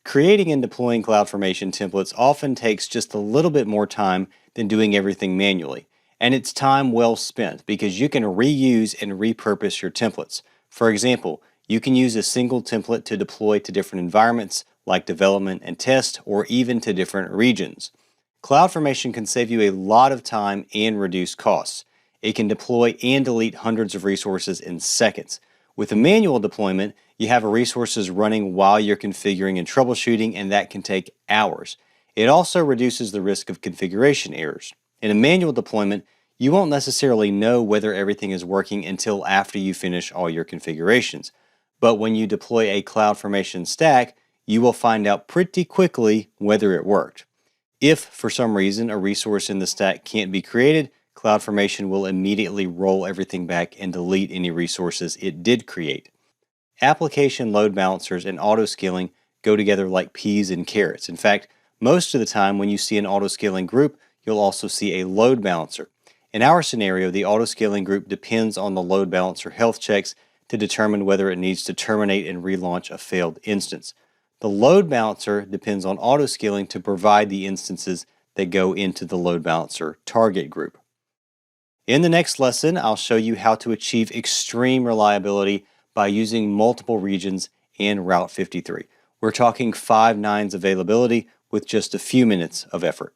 Creating and deploying CloudFormation templates often takes just a little bit more time than doing everything manually. And it's time well spent because you can reuse and repurpose your templates. For example, you can use a single template to deploy to different environments like development and test, or even to different regions. CloudFormation can save you a lot of time and reduce costs. It can deploy and delete hundreds of resources in seconds. With a manual deployment, you have resources running while you're configuring and troubleshooting, and that can take hours. It also reduces the risk of configuration errors. In a manual deployment, you won't necessarily know whether everything is working until after you finish all your configurations. But when you deploy a CloudFormation stack, you will find out pretty quickly whether it worked. If, for some reason, a resource in the stack can't be created, CloudFormation will immediately roll everything back and delete any resources it did create. Application load balancers and auto-scaling go together like peas and carrots. In fact, most of the time when you see an auto-scaling group, you'll also see a load balancer. In our scenario, the auto-scaling group depends on the load balancer health checks to determine whether it needs to terminate and relaunch a failed instance. The load balancer depends on auto-scaling to provide the instances that go into the load balancer target group. In the next lesson, I'll show you how to achieve extreme reliability by using multiple regions and Route 53. We're talking 5 nines availability with just a few minutes of effort.